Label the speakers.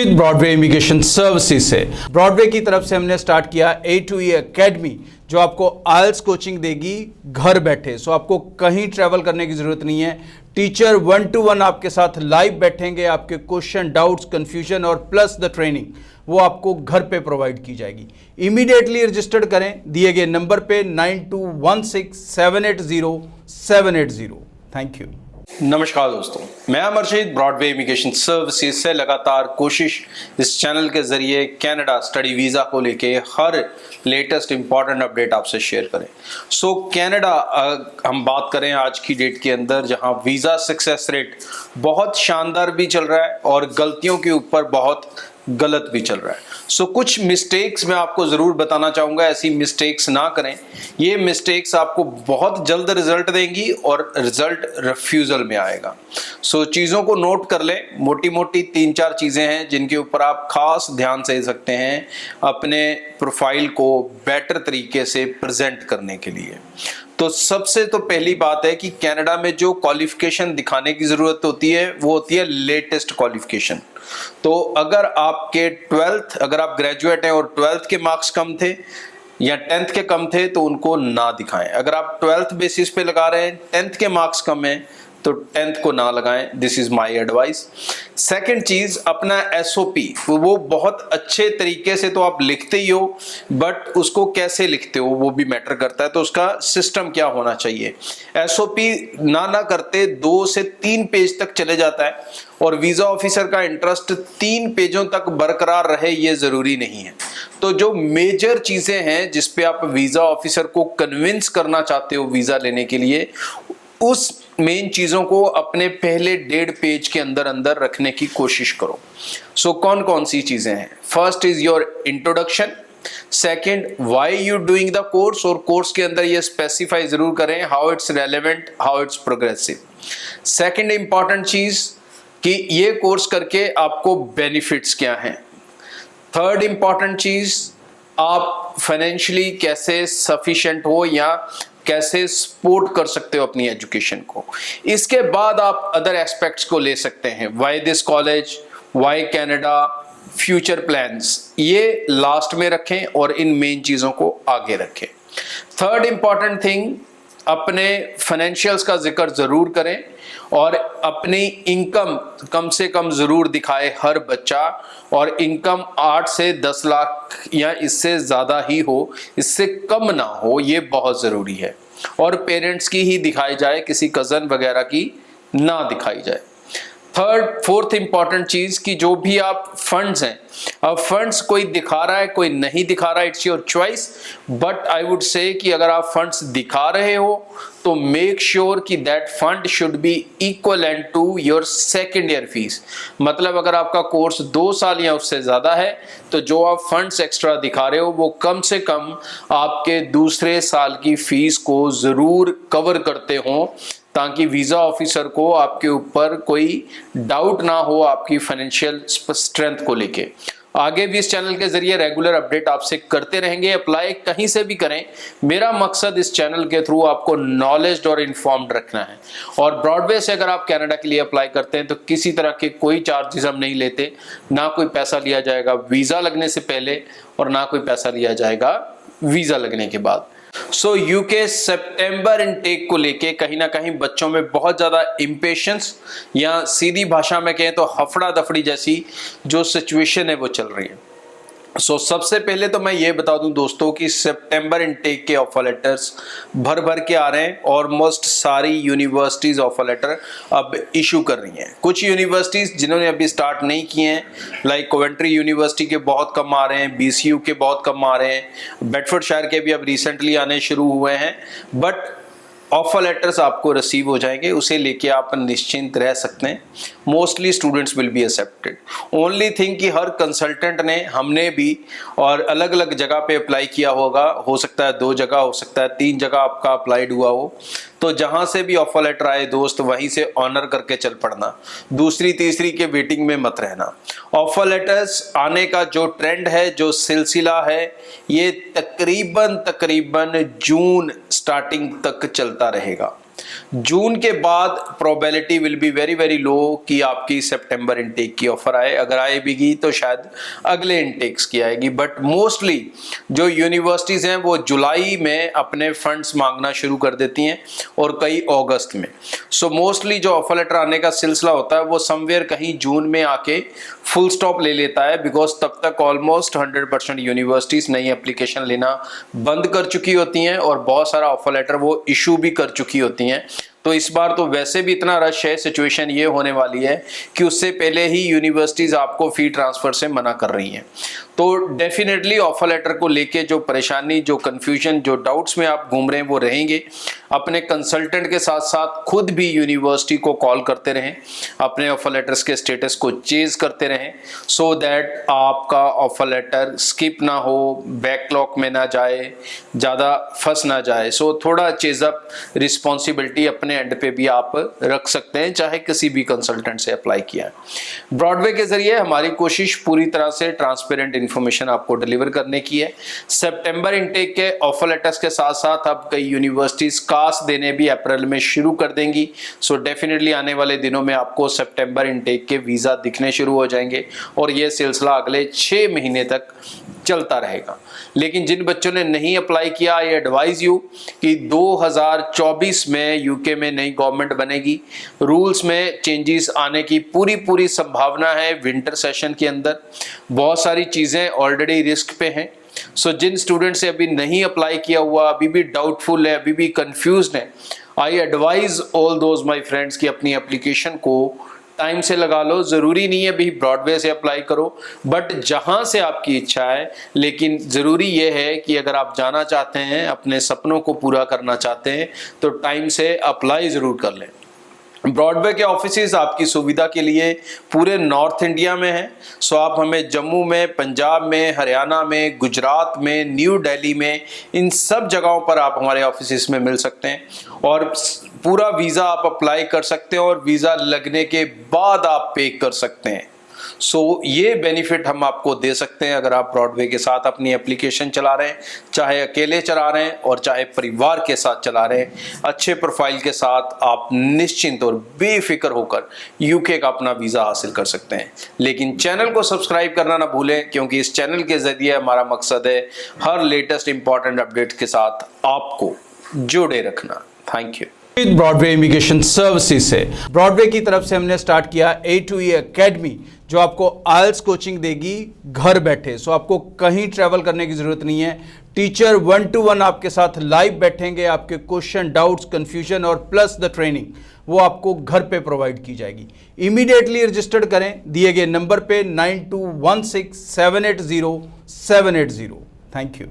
Speaker 1: Broadway immigration services से Broadway की तरफ से हमने स्टार्ट किया A2E एकेडमी, जो आपको आइल्स कोचिंग देगी घर बैठे। सो आपको कहीं ट्रैवल करने की जरूरत नहीं है। टीचर 1-to-1 आपके साथ लाइव बैठेंगे, आपके क्वेश्चन, डाउट्स, कंफ्यूजन और प्लस द ट्रेनिंग वो आपको घर पे प्रोवाइड की जाएगी। इमीडिएटली रजिस्टर्ड करें दिए गए नंबर पे 9216780780। Thank you.
Speaker 2: नमस्कार दोस्तों, मैं अमरजीत ब्रॉडवे इमिग्रेशन सर्विसेज से लगातार कोशिश इस चैनल के जरिए कनाडा स्टडी वीज़ा को लेके हर लेटेस्ट इंपॉर्टेंट अपडेट आपसे शेयर करें। सो कनाडा हम बात करें आज की डेट के अंदर, जहां वीज़ा सक्सेस रेट बहुत शानदार भी चल रहा है और गलतियों के ऊपर बहुत गलत भी चल रहा है। सो कुछ मिस्टेक्स मैं आपको जरूर बताना चाहूंगा, ऐसी मिस्टेक्स ना करें। ये मिस्टेक्स आपको बहुत जल्द रिजल्ट देंगी और रिजल्ट रिफ्यूजल में आएगा। सो चीज़ों को नोट कर लें। मोटी मोटी 3-4 चीज़ें हैं जिनके ऊपर आप खास ध्यान दे सकते हैं अपने प्रोफाइल को बेटर तरीके से प्रेजेंट करने के लिए। तो सबसे तो पहली बात है कि कनाडा में जो क्वालिफिकेशन दिखाने की ज़रूरत होती है वो होती है लेटेस्ट क्वालिफिकेशन। तो अगर आपके 12th, अगर आप ग्रेजुएट हैं और 12th के मार्क्स कम थे या 10th के कम थे तो उनको ना दिखाएं। अगर आप 12th बेसिस पे लगा रहे हैं, 10th के मार्क्स कम हैं तो 10th को ना लगाएं। This is my advice. Second चीज, अपना एसओपी वो बहुत अच्छे तरीके से तो आप लिखते ही हो, बट उसको कैसे लिखते हो वो भी मैटर करता है। तो उसका सिस्टम क्या होना चाहिए। एसओपी ना करते 2 से 3 पेज तक चले जाता है और वीजा ऑफिसर का इंटरेस्ट 3 पेजों तक बरकरार रहे ये जरूरी नहीं है। तो जो मेजर चीजें हैं जिस पे आप वीजा ऑफिसर को कन्विंस करना चाहते हो वीजा लेने के लिए, उस मेन चीजों को अपने पहले 1.5 पेज के अंदर अंदर रखने की कोशिश करो। सो कौन कौन सी चीजें हैं। First is your introduction. Second, why you doing the course, और कोर्स के अंदर ये स्पेसिफाई जरूर करें how it's relevant, how it's progressive. Second important चीज कि ये कोर्स करके आपको बेनिफिट्स क्या हैं। थर्ड इंपॉर्टेंट चीज, आप फाइनेंशियली कैसे सफिशिएंट हो या कैसे सपोर्ट कर सकते हो अपनी एजुकेशन को। इसके बाद आप अदर एस्पेक्ट्स को ले सकते हैं। Why this college, why Canada, future plans, ये लास्ट में रखें और इन मेन चीजों को आगे रखें। थर्ड इंपॉर्टेंट थिंग, अपने फाइनेंशियल्स का जिक्र जरूर करें और अपनी इनकम कम से कम जरूर दिखाए हर बच्चा। और इनकम 8 से 10 लाख या इससे ज़्यादा ही हो, इससे कम ना हो, ये बहुत ज़रूरी है। और पेरेंट्स की ही दिखाई जाए, किसी कज़न वगैरह की ना दिखाई जाए। फोर्थ इंपॉर्टेंट चीज कि जो भी आप फंड्स हैं, अब फंड्स कोई दिखा रहा है कोई नहीं दिखा रहा है, it's your choice. But I would say कि अगर आप फंड्स दिखा रहे हो तो मेक श्योर कि that fund should be equivalent to your second year fees. मतलब अगर आपका कोर्स 2 साल या उससे ज्यादा है तो जो आप फंड्स एक्स्ट्रा दिखा रहे हो वो कम से कम आपके दूसरे साल की फीस को जरूर कवर करते हो, ताकि वीजा ऑफिसर को आपके ऊपर कोई डाउट ना हो आपकी फाइनेंशियल स्ट्रेंथ को लेके। आगे भी इस चैनल के जरिए रेगुलर अपडेट आपसे करते रहेंगे। अप्लाई कहीं से भी करें, मेरा मकसद इस चैनल के थ्रू आपको नॉलेज और इन्फॉर्म्ड रखना है। और ब्रॉडवे से अगर आप कनाडा के लिए अप्लाई करते हैं तो किसी तरह के कोई चार्जेस हम नहीं लेते, ना कोई पैसा लिया जाएगा वीजा लगने से पहले और ना कोई पैसा लिया जाएगा वीजा लगने के बाद। सो यूके सितंबर इनटेक को लेके कहीं ना कहीं बच्चों में बहुत ज़्यादा इम्पेशंस या सीधी भाषा में कहें तो हफड़ा दफड़ी जैसी जो सिचुएशन है वो चल रही है। सबसे पहले तो मैं ये बता दूं दोस्तों कि सितंबर इनटेक के ऑफर लेटर्स भर के आ रहे हैं। ऑलमोस्ट सारी यूनिवर्सिटीज़ ऑफर लेटर अब इशू कर रही हैं। कुछ यूनिवर्सिटीज़ जिन्होंने अभी स्टार्ट नहीं किए हैं, लाइक कोवेंट्री यूनिवर्सिटी के बहुत कम आ रहे हैं, BCU के बहुत कम आ रहे हैं, बेडफोर्डशायर के भी अब रिसेंटली आने शुरू हुए हैं। बट ऑफर लेटर्स आपको रिसीव हो जाएंगे, उसे लेके आप निश्चिंत रह सकते हैं। Mostly students will be accepted. Only thing कि हर कंसल्टेंट ने, हमने भी और अलग अलग जगह पे अप्लाई किया होगा, हो सकता है 2 जगह, हो सकता है 3 जगह आपका अप्लाइड हुआ हो। तो जहां से भी ऑफर लेटर आए दोस्त, वहीं से ऑनर करके चल पड़ना, दूसरी तीसरी के वेटिंग में मत रहना। ऑफर लेटर्स आने का जो ट्रेंड है, जो सिलसिला है, ये तकरीबन जून स्टार्टिंग तक चलता रहेगा। जून के बाद probability will be very very low कि आपकी सितंबर इनटेक की ऑफर आए, अगर आएगी तो शायद अगले इनटेक्स की आएगी, बट मोस्टली जो यूनिवर्सिटीज़ हैं वो जुलाई में अपने फंड्स मांगना शुरू कर देती हैं और कई अगस्त में। सो मोस्टली जो ऑफर लेटर आने का सिलसिला होता है वो समवेयर कहीं जून में आके फुल स्टॉप ले लेता है, बिकॉज तब तक ऑलमोस्ट 100% यूनिवर्सिटीज़ नई एप्लीकेशन लेना बंद कर चुकी होती हैं और बहुत सारा ऑफर लेटर वो इशू भी कर चुकी होती हैं। तो इस बार तो वैसे भी इतना रश है, सिचुएशन ये होने वाली है कि उससे पहले ही यूनिवर्सिटीज़ आपको फी ट्रांसफ़र से मना कर रही हैं। तो डेफिनेटली ऑफर लेटर को लेके जो परेशानी, जो कन्फ्यूजन, जो डाउट्स में आप घूम रहे हैं वो रहेंगे। अपने कंसल्टेंट के साथ साथ खुद भी यूनिवर्सिटी को कॉल करते रहें, अपने ऑफर लेटर्स के स्टेटस को चेज करते रहें, सो दैट आपका ऑफर लेटर स्किप ना हो, बैकलॉग में ना जाए, ज़्यादा फंस ना जाए। सो थोड़ा चेजअप रिस्पॉन्सिबिलिटी अपने एंड पे भी आप रख सकते हैं, चाहे किसी भी कंसल्टेंट से अप्लाई किया है। ब्रॉडवे के जरिए हमारी कोशिश पूरी तरह से ट्रांसपेरेंट इंफॉर्मेशन आपको डिलीवर करने की है। सितंबर इनटेक के ऑफर लेटर्स के साथ साथ अब कई यूनिवर्सिटीज कास्ट देने भी अप्रैल में शुरू कर देंगी। सो डेफिनेटली आने वाले दिनों में आपको सितंबर इनटेक के वीज़ा दिखने शुरू हो जाएंगे और ये सिलसिला अगले 6 महीने तक चलता रहेगा। लेकिन जिन बच्चों ने नहीं अप्लाई किया, आई एडवाइज यू कि 2024 में यूके में नई गवर्नमेंट बनेगी, रूल्स में चेंजेस आने की पूरी संभावना है। विंटर सेशन के अंदर बहुत सारी चीज़ें ऑलरेडी रिस्क पे हैं। सो जिन स्टूडेंट से अभी नहीं अप्लाई किया हुआ, अभी भी डाउटफुल है, अभी भी कंफ्यूज्ड है, I advise all those my friends कि अपनी एप्लीकेशन को टाइम से लगा लो। ज़रूरी नहीं है भी ब्रॉडवे से अप्लाई करो, बट जहां से आपकी इच्छा है। लेकिन ज़रूरी ये है कि अगर आप जाना चाहते हैं, अपने सपनों को पूरा करना चाहते हैं, तो टाइम से अप्लाई ज़रूर कर लें। ब्रॉडवे के ऑफिसेज आपकी सुविधा के लिए पूरे नॉर्थ इंडिया में हैं। सो आप हमें जम्मू में, पंजाब में, हरियाणा में, गुजरात में, न्यू दिल्ली में, इन सब जगहों पर आप हमारे ऑफिसेज में मिल सकते हैं और पूरा वीज़ा आप अप्लाई कर सकते हैं और वीज़ा लगने के बाद आप पे कर सकते हैं। सो ये बेनिफिट हम आपको दे सकते हैं अगर आप ब्रॉडवे के साथ अपनी एप्लीकेशन चला रहे हैं, चाहे अकेले चला रहे हैं और चाहे परिवार के साथ चला रहे हैं। अच्छे प्रोफाइल के साथ आप निश्चिंत और बेफिक्र होकर यूके का अपना वीज़ा हासिल कर सकते हैं। लेकिन चैनल को सब्सक्राइब करना ना भूलें, क्योंकि इस चैनल के ज़रिए हमारा मकसद है हर लेटेस्ट इंपॉर्टेंट अपडेट के साथ आपको जोड़े रखना। Thank you.
Speaker 1: Broadway immigration services से ब्रॉडवे की तरफ से हमने स्टार्ट किया A2E एकेडमी, जो आपको आइल्स कोचिंग देगी घर बैठे। सो आपको कहीं ट्रैवल करने की जरूरत नहीं है। टीचर 1-to-1 आपके साथ लाइव बैठेंगे, आपके क्वेश्चन, डाउट्स, कंफ्यूजन और प्लस द ट्रेनिंग वो आपको घर पे प्रोवाइड की जाएगी। इमीडिएटली रजिस्टर्ड करें दिए गए नंबर पे 9216780780। Thank you.